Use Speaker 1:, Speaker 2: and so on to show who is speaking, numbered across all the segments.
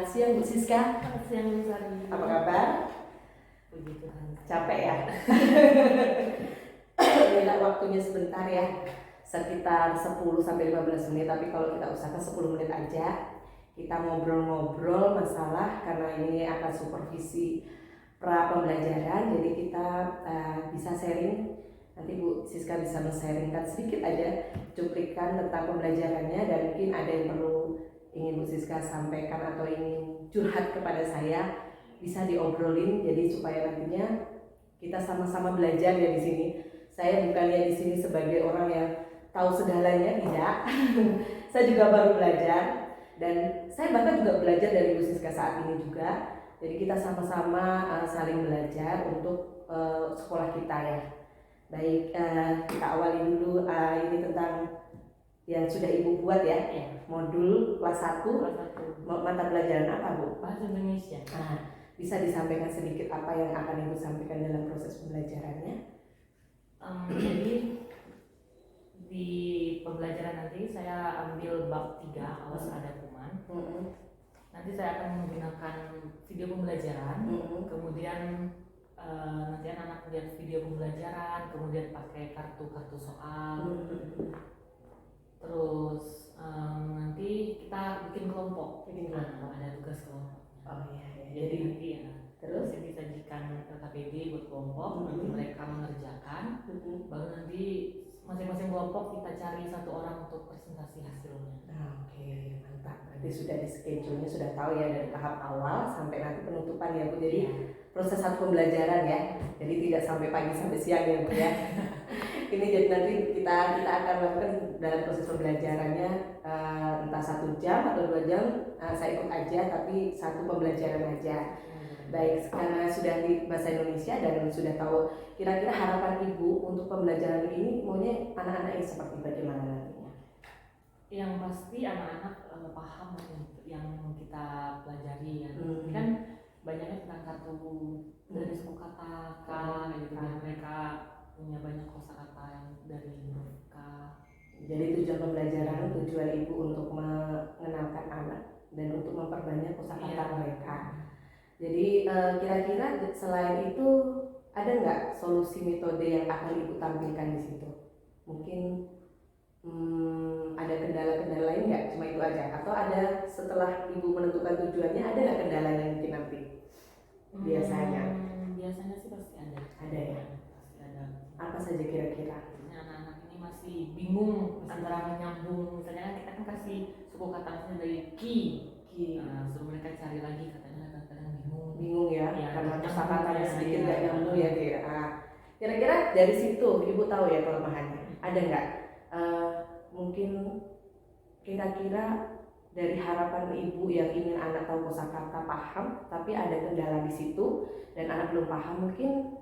Speaker 1: Selamat siang Bu Siska.
Speaker 2: Selamat siang Bu Sari.
Speaker 1: Apa kabar?
Speaker 2: Puji Tuhan.
Speaker 1: Capek ya? Inilah waktunya sebentar ya, sekitar 10-15 menit, tapi kalau kita usahakan 10 menit aja. Kita ngobrol-ngobrol masalah karena ini akan supervisi pra pembelajaran, jadi kita bisa sharing. Nanti Bu Siska bisa men-sharingkan sedikit aja cuplikan tentang pembelajarannya, dan mungkin ada yang perlu ingin Bu Siska sampaikan atau ingin curhat kepada saya, bisa diobrolin, jadi supaya nantinya kita sama-sama belajar ya di sini. Saya bukannya di sini sebagai orang yang tahu segalanya, tidak. Saya juga baru belajar, dan saya bahkan juga belajar dari Bu Siska saat ini juga. Jadi kita sama-sama saling belajar untuk sekolah kita ya. Baik, kita awali dulu ini tentang yang sudah Ibu buat ya, modul kelas 1, mata pelajaran apa Bu?
Speaker 2: Bahasa Indonesia.
Speaker 1: Bisa disampaikan sedikit apa yang akan Ibu sampaikan dalam proses pembelajarannya?
Speaker 2: Jadi di pembelajaran nanti saya ambil bab 3, awas ada kuman. Nanti saya akan menggunakan video pembelajaran, kemudian nanti anak-anak lihat video pembelajaran, kemudian pakai kartu-kartu soal. Terus nanti kita bikin kelompok. Ada tugas kelompok. Jadi nanti ya. Terus disajikan KPD buat kelompok, nanti mereka mengerjakan, baru nanti masing-masing kelompok kita cari satu orang untuk presentasi hasilnya.
Speaker 1: Oke, mantap. Berarti sudah di schedule-nya, sudah tahu ya dari tahap awal sampai nanti penutupan ya Bu. Jadi proses satu pembelajaran ya. Jadi tidak sampai pagi sampai siang ya Bu ya. Ini jadi nanti kita akan lakukan dalam proses pembelajarannya entah 1 jam atau 2 jam, saya ikut aja, tapi satu pembelajaran aja. Baik, karena sudah di bahasa Indonesia dan sudah tahu kira-kira harapan Ibu untuk pembelajaran ini maunya anak-anak ini seperti bagaimana nantinya?
Speaker 2: Yang pasti anak-anak paham yang kita pelajari ya. Kan banyaknya tentang kartu dari suku kata K gitu ya. Mereka punya banyak kosakata yang dari huruf K.
Speaker 1: Jadi tujuan pembelajaran, tujuan Ibu untuk mengenalkan anak dan untuk memperbanyak kosakata mereka. Jadi kira-kira selain itu ada nggak solusi metode yang akan Ibu tampilkan di situ? Mungkin ada kendala-kendala lain nggak? Cuma itu aja? Atau ada setelah Ibu menentukan tujuannya, ada nggak kendala yang mungkin nanti? Biasanya
Speaker 2: Sih pasti ada.
Speaker 1: Ada ya?
Speaker 2: Pasti ada.
Speaker 1: Apa saja kira-kira?
Speaker 2: Anak-anak ini masih bingung antara menyambung. Misalnya kan kita kan kasih suku katanya dari ki. Suruh mereka cari lagi, katanya kadang-kadang bingung ya,
Speaker 1: karena kosakatanya sedikit nggak nyambung ya dia. Kira-kira dari situ Ibu tahu ya kelemahannya. Ada nggak? Mungkin kira-kira dari harapan Ibu yang ingin anak tahu kosakata paham, tapi ada kendala di situ dan anak belum paham, mungkin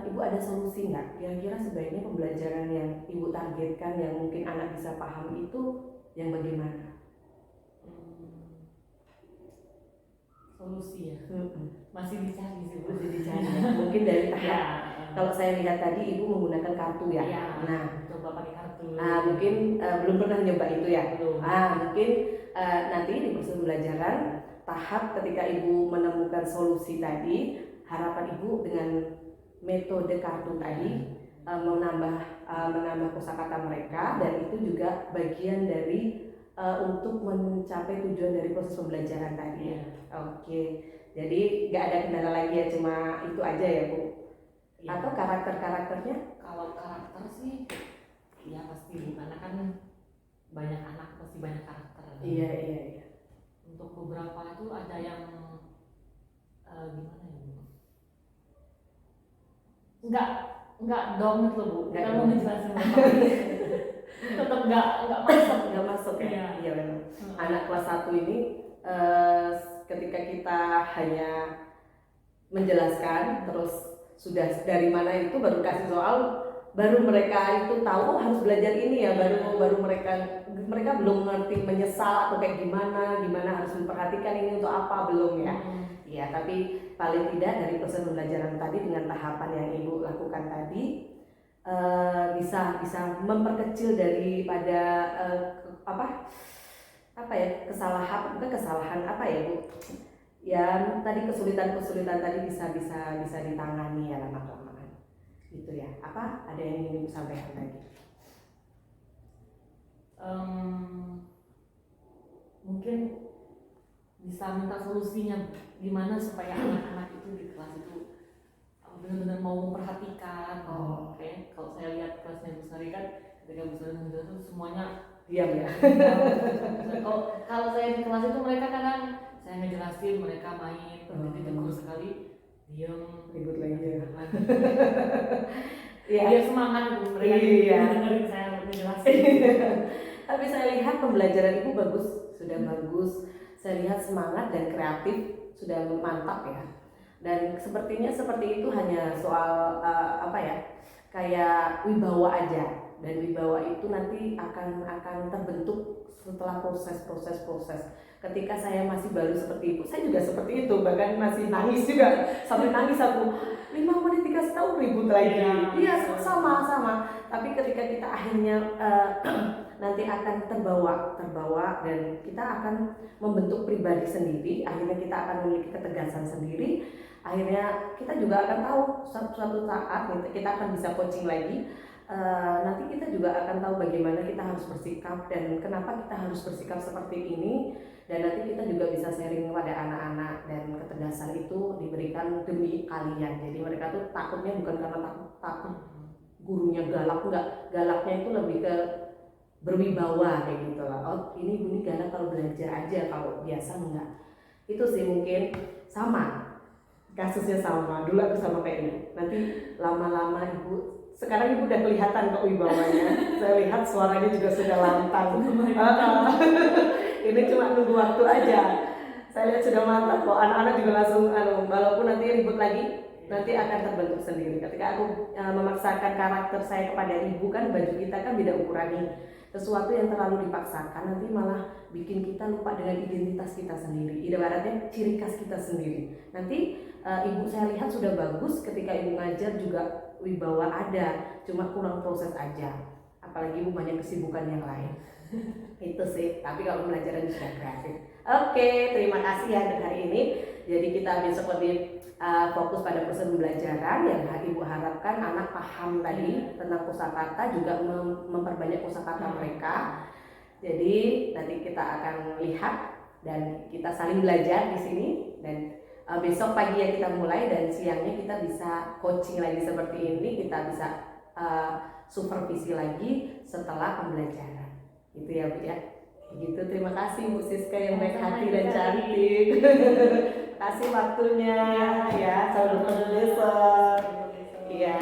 Speaker 1: Ibu ada solusi nggak? Kira-kira sebaiknya pembelajaran yang Ibu targetkan yang mungkin anak bisa paham itu yang bagaimana?
Speaker 2: Solusi ya? Masih dicari sih,
Speaker 1: masih dicari. Mungkin dari tahap kalau saya lihat tadi Ibu menggunakan kartu ya.
Speaker 2: Nah, coba pakai kartu.
Speaker 1: Mungkin belum pernah nyoba itu ya.
Speaker 2: Belum.
Speaker 1: Mungkin nanti di proses pembelajaran tahap ketika Ibu menemukan solusi tadi, harapan Ibu dengan metode kartu tadi menambah kosakata mereka, dan itu juga bagian dari untuk mencapai tujuan dari proses pembelajaran tadi. Oke, jadi nggak ada kendala lagi ya, cuma itu aja ya Bu. Atau karakternya?
Speaker 2: Kalau karakter sih ya pasti, karena kan banyak anak pasti banyak karakter.
Speaker 1: Iya.
Speaker 2: Untuk beberapa itu ada yang gimana ya Bu? Enggak dong loh Bu. Kita mau ngejelasin tetap enggak
Speaker 1: masuk ya. Iya memang. Anak kelas 1 ini ketika kita hanya menjelaskan terus sudah dari mana itu baru kasih soal, baru mereka itu tahu harus belajar ini ya, baru mereka belum ngerti menyesal atau kayak gimana harus memperhatikan ini untuk apa, belum ya. Ya, tapi paling tidak dari proses pembelajaran tadi dengan tahapan yang Ibu lakukan tadi bisa memperkecil daripada apa ya, kesalahan, bukan kesalahan apa ya Bu, ya tadi kesulitan-kesulitan tadi bisa ditangani ya lama-kelamaan gitu ya. Apa ada yang ingin Ibu sampaikan lagi?
Speaker 2: Mungkin bisa minta solusinya gimana supaya anak-anak itu di kelas itu benar-benar mau memperhatikan. Kayak kalau saya lihat kelasnya Bu Sari kan, ketika Bu Sari mengajar itu semuanya
Speaker 1: Diam ya.
Speaker 2: Kalau saya di kelas itu mereka kadang saya ngejelasin, mereka main, ditegur sekali, diam,
Speaker 1: ribut lagi ya.
Speaker 2: Biar semangat Bu, mereka dengerin saya ngejelasin.
Speaker 1: Tapi saya lihat pembelajaran Ibu sudah bagus. Saya lihat semangat dan kreatif sudah mantap ya. Dan sepertinya seperti itu hanya soal apa ya, kayak wibawa aja. Dan wibawa itu nanti akan terbentuk setelah proses. Ketika saya masih baru seperti Ibu, saya juga seperti itu, bahkan masih nangis juga, sampai nangis aku 5 menit dikasih tahu ribut lagi. Iya, sama. Tapi ketika kita akhirnya nanti akan terbawa dan kita akan membentuk pribadi sendiri, akhirnya kita akan memiliki ketegasan sendiri, akhirnya kita juga akan tahu suatu saat kita akan bisa coaching lagi. Nanti kita juga akan tahu bagaimana kita harus bersikap dan kenapa kita harus bersikap seperti ini, dan nanti kita juga bisa sharing kepada anak-anak, dan ketegasan itu diberikan demi kalian. Jadi mereka tuh takutnya bukan karena takut gurunya galak, enggak, galaknya itu lebih ke berwibawa kayak gitu lah. Oh ini bunyi galak kalau belajar aja, kalau biasa enggak. Itu sih mungkin sama kasusnya, sama dulu aku sama kayak ini. Nanti lama-lama Ibu, sekarang Ibu udah kelihatan kok wibawanya. Saya lihat suaranya juga sudah lantang. Ini cuma nunggu waktu aja. Saya lihat sudah mantap kok. Anak-anak juga langsung walaupun nanti ribut lagi, nanti akan terbentuk sendiri. Ketika aku memaksakan karakter saya kepada Ibu, kan baju kita kan beda ukuran nih. Sesuatu yang terlalu dipaksakan nanti malah bikin kita lupa dengan identitas kita sendiri. Ibaratnya ciri khas kita sendiri. Nanti Ibu saya lihat sudah bagus, ketika Ibu ngajar juga wibawa ada, cuma kurang proses aja. Apalagi Ibu banyak kesibukan yang lain. Itu sih, tapi kalau pembelajaran sudah kreatif. Oke, terima kasih ya untuk hari ini. Jadi kita besok lebih fokus pada proses pembelajaran yang Ibu harapkan anak paham tadi tentang kosakata, juga memperbanyak kosakata mereka. Jadi nanti kita akan lihat dan kita saling belajar di sini, dan besok pagi ya kita mulai, dan siangnya kita bisa coaching lagi seperti ini, kita bisa supervisi lagi setelah pembelajaran. Gitu ya Bu ya. Gitu, terima kasih Bu Siska yang baik hati dan cantik. Kasih waktunya ya, sampai bertemu besok. Iya.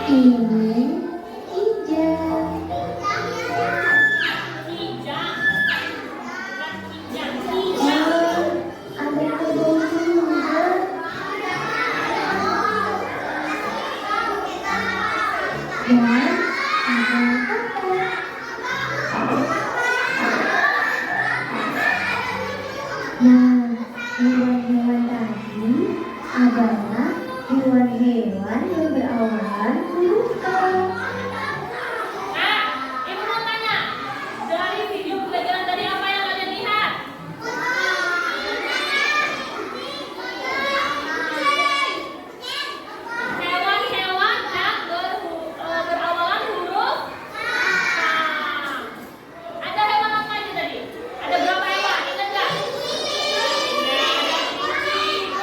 Speaker 3: Ini hijau. Oh, ada kerbau juga. Dan ada kotak. Nah, hewan-hewan tadi adalah hewan-hewan yang berawalan huruf K.
Speaker 2: Ibu mau tanya, dari video pelajaran tadi apa yang kalian lihat? Hewan-hewan yang berawalan huruf K. Ada hewan apa aja tadi? Ada berapa hewan? Ingat nggak? Ada kucing,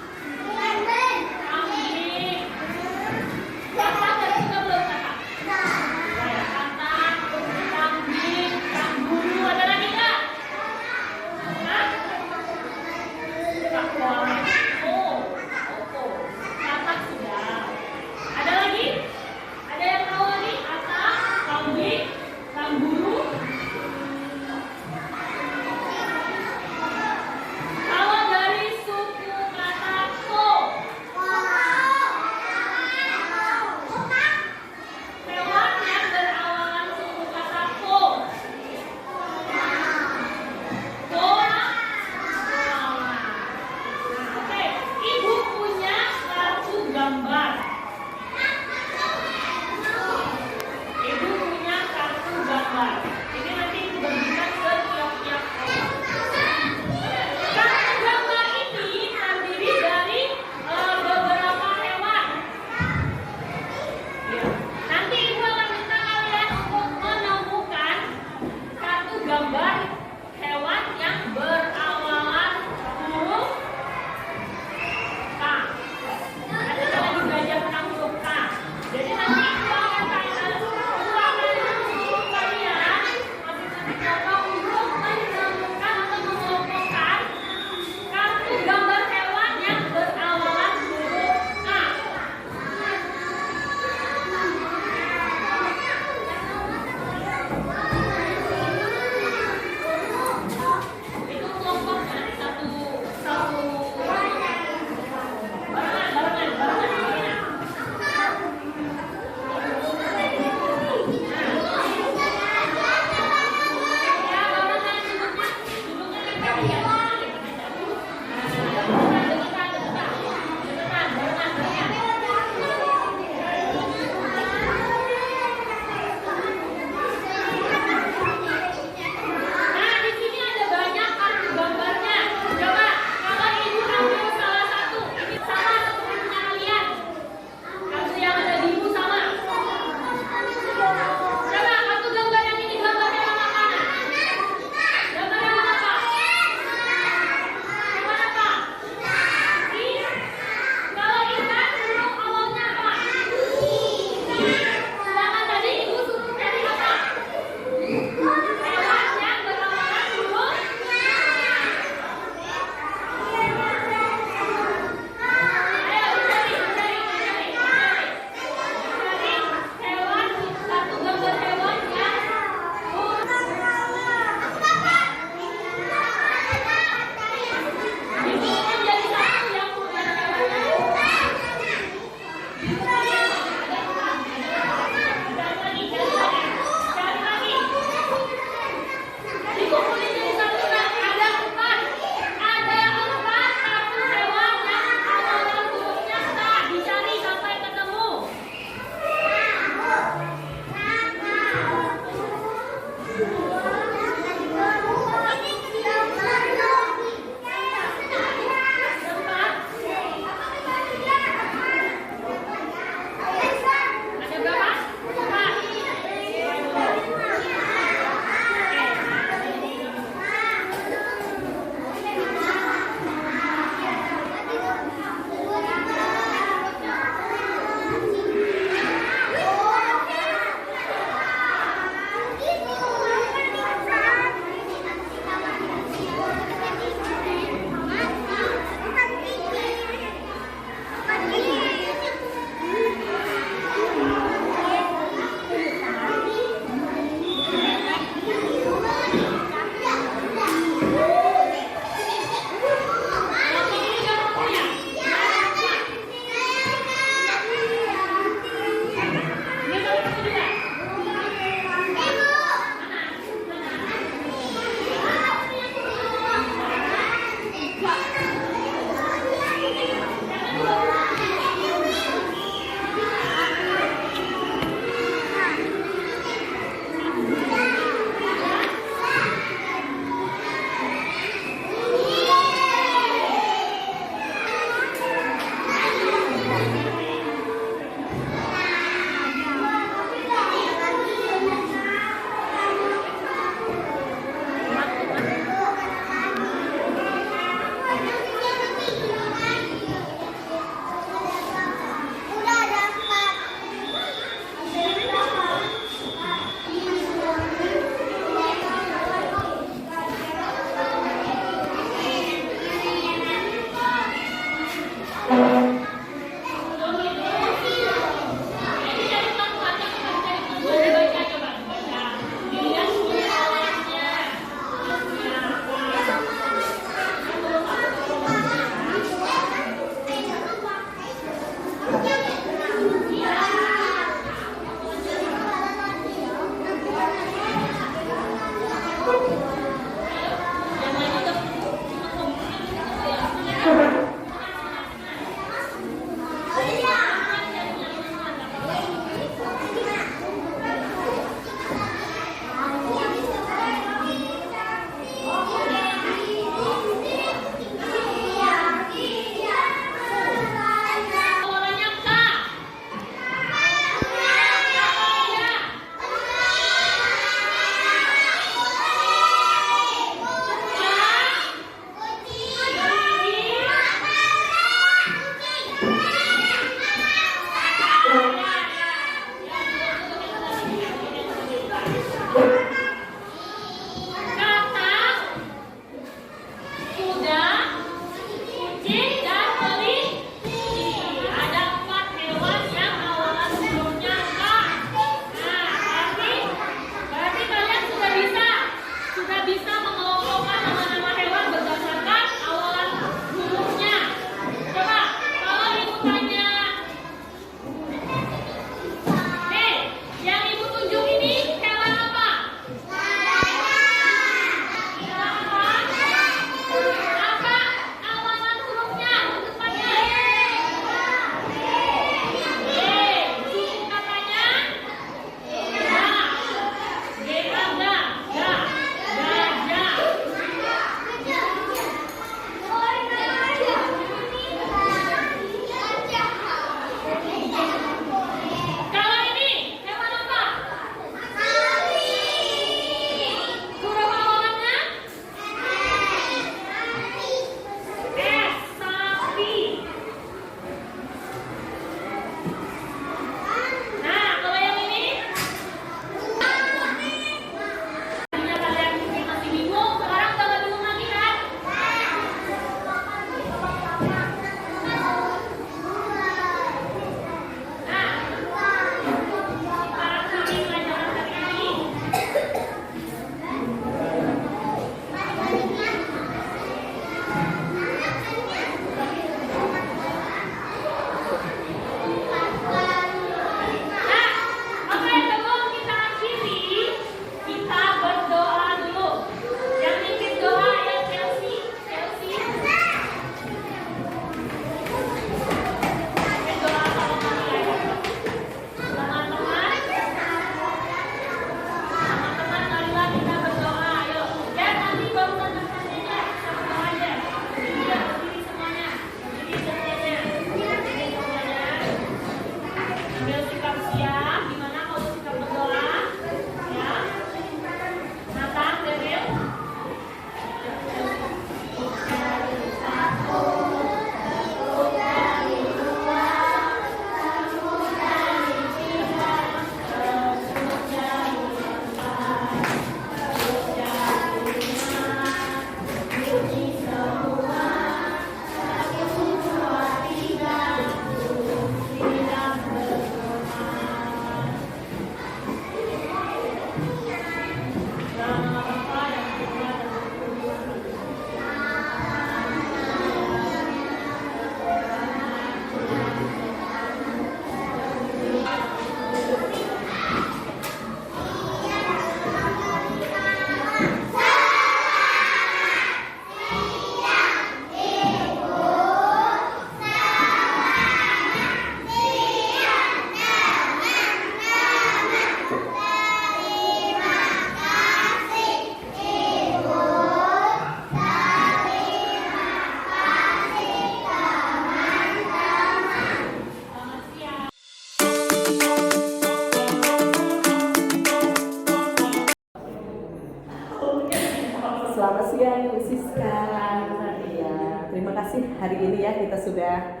Speaker 1: sih hari ini ya kita sudah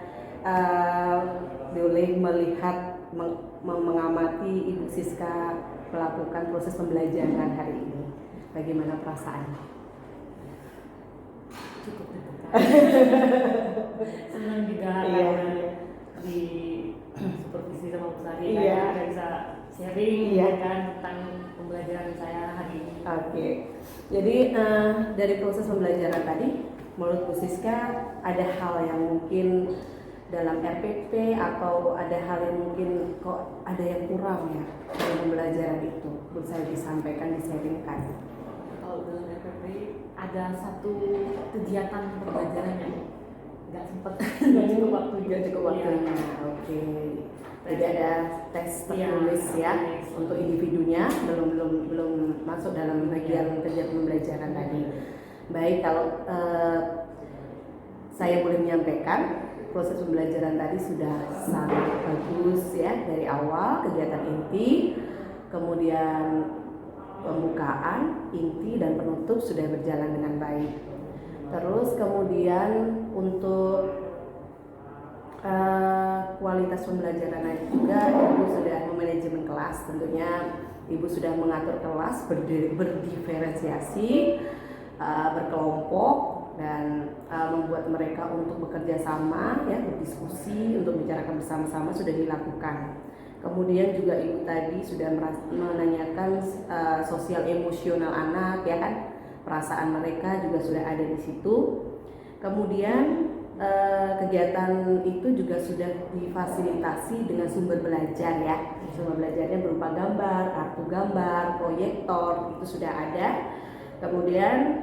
Speaker 1: boleh melihat mengamati Ibu Siska melakukan proses pembelajaran hari ini. Bagaimana perasaannya?
Speaker 2: Cukup deg-degan. Senang juga
Speaker 1: Iya.
Speaker 2: karena di supervisi sama Bu Sari
Speaker 1: Iya.
Speaker 2: saya bisa sharing
Speaker 1: Iya.
Speaker 2: kan tentang pembelajaran saya hari ini.
Speaker 1: Oke, jadi dari proses pembelajaran tadi, menurut Bu Siska ada hal yang mungkin dalam RPP atau ada hal yang mungkin kok ada yang kurang ya dalam pembelajaran itu, bisa disampaikan, disampaikan.
Speaker 2: Kalau dalam RPP ada satu kegiatan pembelajaran yang nggak sempat, nggak cukup waktunya.
Speaker 1: Nggak cukup waktunya. Oke. Jadi ada tes tertulis ya untuk individunya, belum masuk dalam bagian kegiatan pembelajaran tadi. Baik, kalau saya boleh menyampaikan, proses pembelajaran tadi sudah sangat bagus ya, dari awal kegiatan inti, kemudian pembukaan, inti dan penutup sudah berjalan dengan baik. Terus kemudian untuk kualitas pembelajaran juga, Ibu sudah memanajemen kelas, tentunya Ibu sudah mengatur kelas berdiferensiasi, berkelompok, dan membuat mereka untuk bekerja sama ya, berdiskusi, untuk bicarakan bersama-sama sudah dilakukan. Kemudian juga Ibu tadi sudah menanyakan sosial emosional anak ya kan, perasaan mereka juga sudah ada di situ. Kemudian kegiatan itu juga sudah difasilitasi dengan sumber belajar ya. Sumber belajarnya berupa gambar, kartu gambar, proyektor, itu sudah ada. Kemudian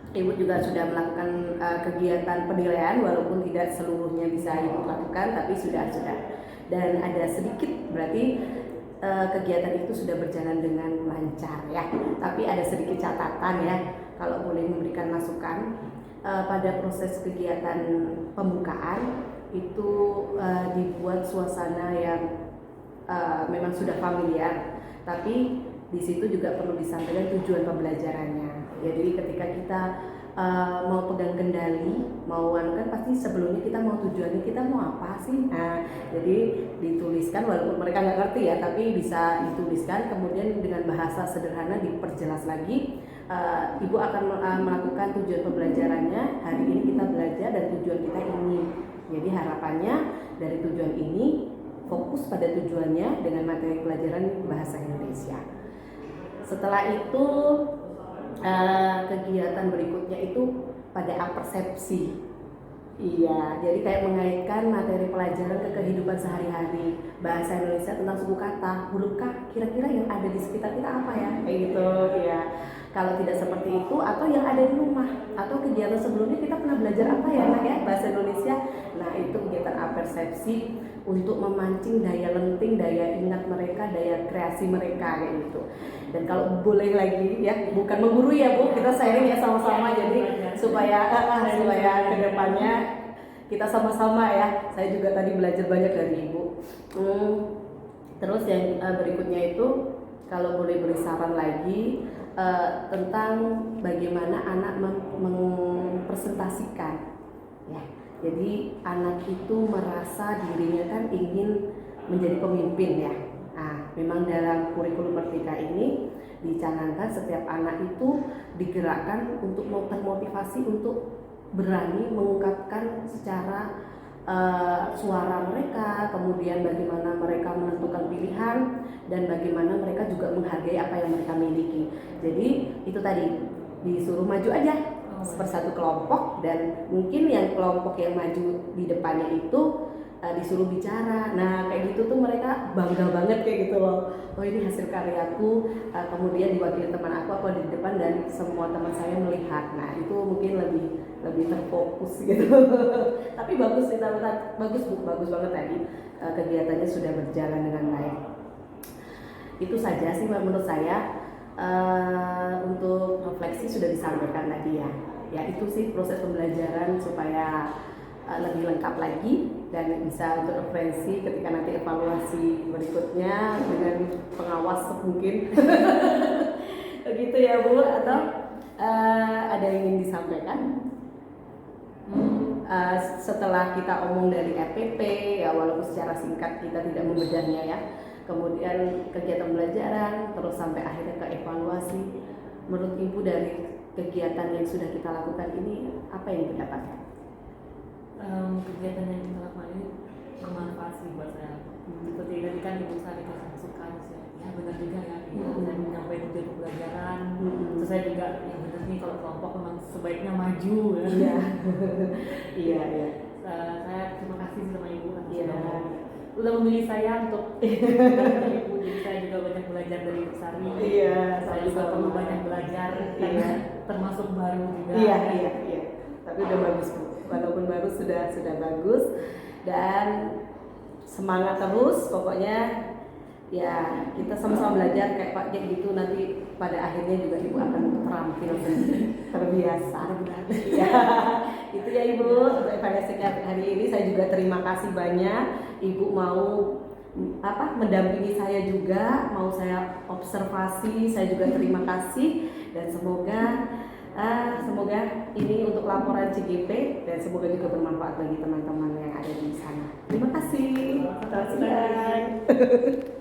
Speaker 1: Ibu juga sudah melakukan kegiatan penilaian, walaupun tidak seluruhnya bisa Ibu lakukan, tapi sudah. Dan ada sedikit, berarti kegiatan itu sudah berjalan dengan lancar ya. Tapi ada sedikit catatan ya, kalau boleh memberikan masukan. Pada proses kegiatan pembukaan itu dibuat suasana yang memang sudah familiar, tapi di situ juga perlu disampaikan tujuan pembelajarannya. Jadi ketika kita mau pegang kendali, mau kan pasti sebelumnya kita mau tujuannya, kita mau apa sih? Nah, jadi dituliskan, walaupun mereka nggak ngerti ya, tapi bisa dituliskan, kemudian dengan bahasa sederhana diperjelas lagi. Ibu akan melakukan tujuan pembelajarannya. Hari ini kita belajar dan tujuan kita ini. Jadi harapannya dari tujuan ini fokus pada tujuannya dengan materi pelajaran bahasa Indonesia. Setelah itu kegiatan berikutnya itu pada apersepsi. Iya, jadi kayak mengaitkan materi pelajaran ke kehidupan sehari-hari. Bahasa Indonesia tentang suku kata, huruf K, kira-kira yang ada di sekitar kita apa ya? Kayak gitu, ya. Kalau tidak seperti itu, atau yang ada di rumah, atau kegiatan sebelumnya kita pernah belajar apa ya, anak ya, bahasa Indonesia. Nah, itu kegiatan apersepsi untuk memancing daya lenting, daya ingat mereka, daya kreasi mereka kayak gitu. Dan kalau boleh lagi ya, bukan menggurui ya Bu, kita sharing ya sama-sama, jadi supaya kedepannya kita sama-sama ya. Saya juga tadi belajar banyak dari Ibu. Terus yang berikutnya itu, kalau boleh beri saran lagi tentang bagaimana anak mempresentasikan ya. Jadi anak itu merasa dirinya kan ingin menjadi pemimpin ya. Nah, memang dalam kurikulum Merdeka ini dicanangkan setiap anak itu digerakkan untuk termotivasi untuk berani mengungkapkan secara suara mereka, kemudian bagaimana mereka menentukan pilihan, dan bagaimana mereka juga menghargai apa yang mereka miliki. Jadi itu tadi, disuruh maju aja persatu kelompok, dan mungkin yang kelompok yang maju di depannya itu disuruh bicara. Nah kayak gitu tuh mereka bangga banget kayak gitu loh. Oh ini hasil karyaku, kemudian diwakili teman aku di depan dan semua teman saya melihat. Nah itu mungkin lebih terfokus gitu. Tapi bagus banget tadi, kegiatannya sudah berjalan dengan baik. Itu saja sih menurut saya. Untuk refleksi sudah disampaikan tadi ya. Ya itu sih proses pembelajaran supaya lebih lengkap lagi dan bisa untuk referensi ketika nanti evaluasi berikutnya dengan pengawas mungkin. Begitu ya Bu, atau ada yang ingin disampaikan? setelah kita omong dari RPP ya, walaupun secara singkat kita tidak membedahnya ya, kemudian kegiatan pembelajaran terus sampai akhirnya ke evaluasi, menurut Ibu dari kegiatan yang sudah kita lakukan ini apa yang didapatkan?
Speaker 2: Kegiatan yang kita lakukan ini bermanfaat sih buat saya. Seperti tadi kan Ibu Sari kasih masukan, ya benar juga ya, saya menyampaikan tujuan pembelajaran. Terus saya juga yang benar nih kalau kelompok memang sebaiknya maju ya.
Speaker 1: Iya. Iya.
Speaker 2: Saya terima kasih sama Ibu kan
Speaker 1: Iya.
Speaker 2: udah memilih saya untuk Ibu, jadi saya juga banyak belajar dari Ibu Sari.
Speaker 1: Iya.
Speaker 2: Saya juga perlu banyak belajar karena termasuk baru juga.
Speaker 1: Iya. Tapi udah bagus Bu. Walaupun baru sudah bagus, dan semangat terus pokoknya ya, kita sama-sama belajar kayak gitu, nanti pada akhirnya juga Ibu akan terampil terbiasa. Ya, itu ya Ibu untuk evaluasi hari ini. Saya juga terima kasih banyak Ibu mau mendampingi saya juga, mau saya observasi, saya juga terima kasih, dan semoga ini untuk laporan CGP, dan semoga juga bermanfaat bagi teman-teman yang ada di sana. Terima kasih. Selamat siang.